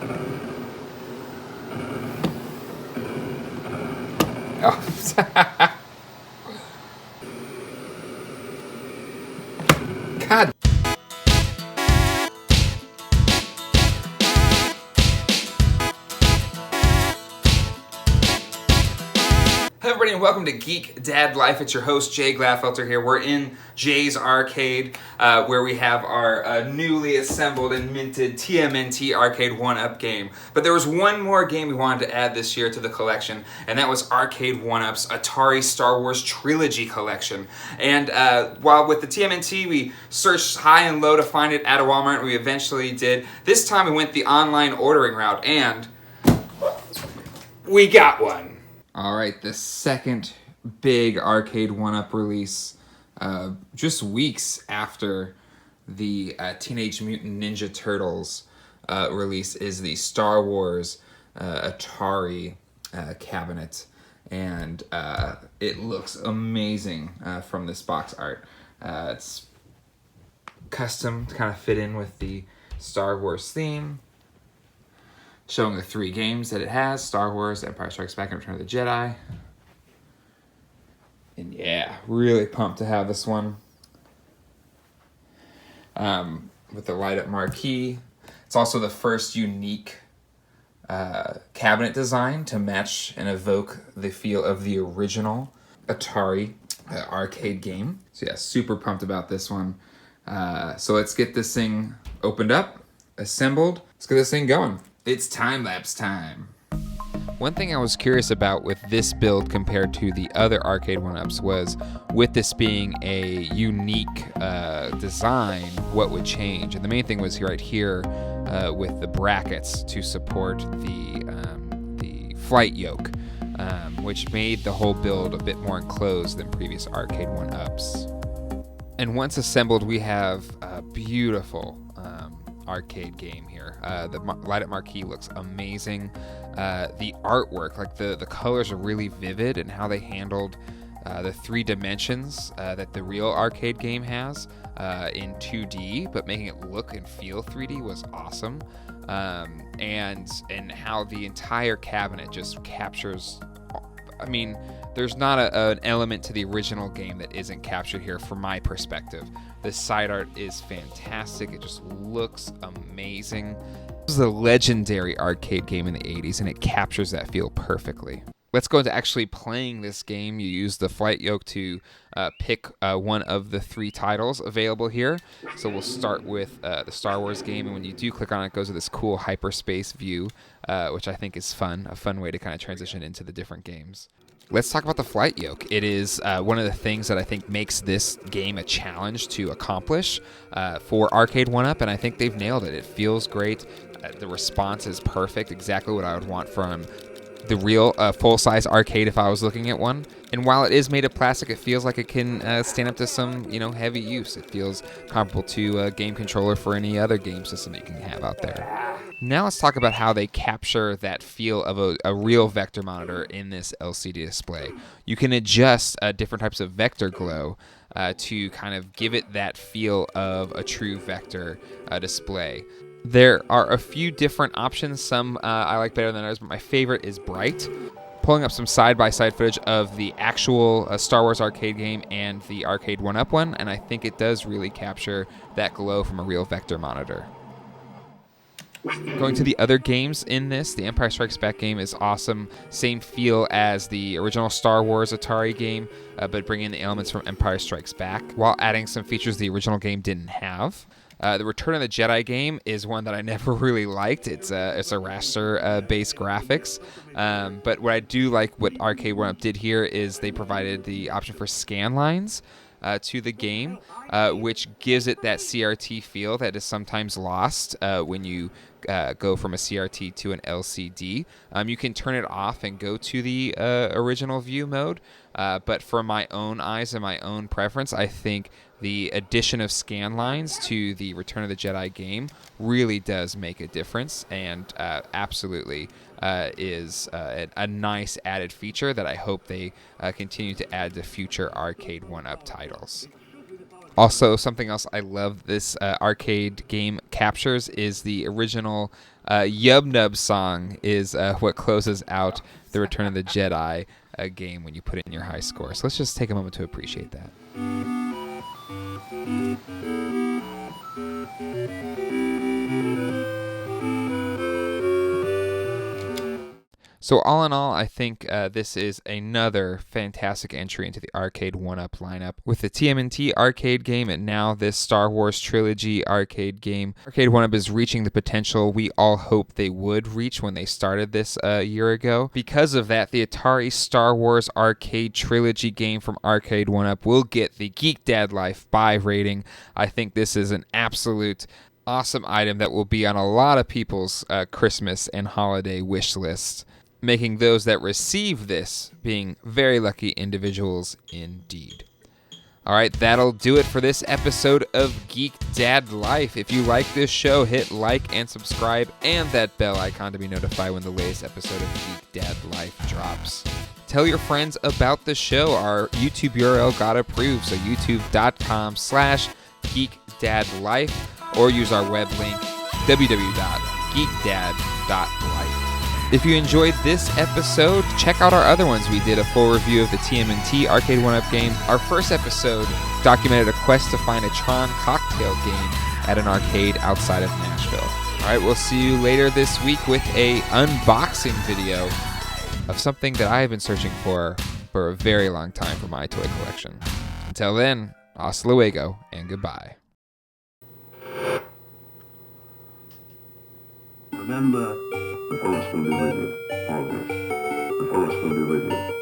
Oh. God. Hello everybody and welcome to Geek Dad Life. It's your host Jay Gladfelter here. We're in Jay's Arcade where we have our newly assembled and minted TMNT Arcade1Up game. But there was one more game we wanted to add this year to the collection, and that was Arcade1Up's Atari Star Wars Trilogy collection. And while with the TMNT we searched high and low to find it at a Walmart, and we eventually did. This time we went the online ordering route and we got one. Alright, the second big Arcade1Up release, just weeks after the Teenage Mutant Ninja Turtles release, is the Star Wars Atari cabinet. And it looks amazing from this box art. It's custom to kind of fit in with the Star Wars theme, showing the 3 games that it has: Star Wars, Empire Strikes Back, and Return of the Jedi. And yeah, really pumped to have this one. With the light-up marquee. It's also the first unique cabinet design to match and evoke the feel of the original Atari arcade game. So yeah, super pumped about this one. So let's get this thing opened up, assembled. Let's get this thing going. It's time-lapse time. One thing I was curious about with this build compared to the other Arcade1Ups was, with this being a unique design, what would change? And the main thing was right here with the brackets to support the flight yoke, which made the whole build a bit more enclosed than previous Arcade1Ups. And once assembled, we have a beautiful arcade game here. The light-up marquee looks amazing. The artwork, like the colors are really vivid, and how they handled the 3 dimensions that the real arcade game has in 2D, but making it look and feel 3D was awesome. And how the entire cabinet just captures, I mean, there's not an element to the original game that isn't captured here from my perspective. The side art is fantastic. It just looks amazing. This is a legendary arcade game in the 80s, and it captures that feel perfectly. Let's go into actually playing this game. You use the flight yoke to pick one of the 3 titles available here. So we'll start with the Star Wars game, and when you do click on it, it goes to this cool hyperspace view, which I think is fun, a fun way to kind of transition into the different games. Let's talk about the flight yoke. It is one of the things that I think makes this game a challenge to accomplish for Arcade1Up, and I think they've nailed it. It feels great. The response is perfect, exactly what I would want from the real full-size arcade if I was looking at one. And while it is made of plastic, it feels like it can stand up to some, heavy use. It feels comparable to a game controller for any other game system that you can have out there. Now let's talk about how they capture that feel of a real vector monitor in this LCD display. You can adjust different types of vector glow to kind of give it that feel of a true vector display. There are a few different options. Some I like better than others, but my favorite is bright. Pulling up some side-by-side footage of the actual Star Wars arcade game and the Arcade1Up one, and I think it does really capture that glow from a real vector monitor. Going to the other games in this, the Empire Strikes Back game is awesome. Same feel as the original Star Wars Atari game, but bringing in the elements from Empire Strikes Back, while adding some features the original game didn't have. The Return of the Jedi game is one that I never really liked. It's a raster-based graphics. But what I do like what Arcade1Up did here is they provided the option for scan lines to the game, which gives it that CRT feel that is sometimes lost when you go from a CRT to an LCD. You can turn it off and go to the original view mode, but for my own eyes and my own preference, I think the addition of scan lines to the Return of the Jedi game really does make a difference, and absolutely is a nice added feature that I hope they continue to add to future Arcade1Up titles. Also, something else I love this arcade game captures is the original Yub Nub song is what closes out the Return of the Jedi game when you put in your high score. So let's just take a moment to appreciate that. So all in all, I think this is another fantastic entry into the Arcade1Up lineup. With the TMNT arcade game and now this Star Wars Trilogy arcade game, Arcade1Up is reaching the potential we all hoped they would reach when they started this a year ago. Because of that, the Atari Star Wars Arcade Trilogy game from Arcade1Up will get the Geek Dad Life buy rating. I think this is an absolute awesome item that will be on a lot of people's Christmas and holiday wish lists, making those that receive this being very lucky individuals indeed. All right, that'll do it for this episode of Geek Dad Life. If you like this show, hit like and subscribe and that bell icon to be notified when the latest episode of Geek Dad Life drops. Tell your friends about the show. Our YouTube URL got approved, so youtube.com/geekdadlife, or use our web link www.geekdad.life. If you enjoyed this episode, check out our other ones. We did a full review of the TMNT Arcade1Up game. Our first episode documented a quest to find a Tron cocktail game at an arcade outside of Nashville. All right, we'll see you later this week with a unboxing video of something that I have been searching for a very long time for my toy collection. Until then, hasta luego and goodbye. Remember, the force will be with you, always. The force will be with you.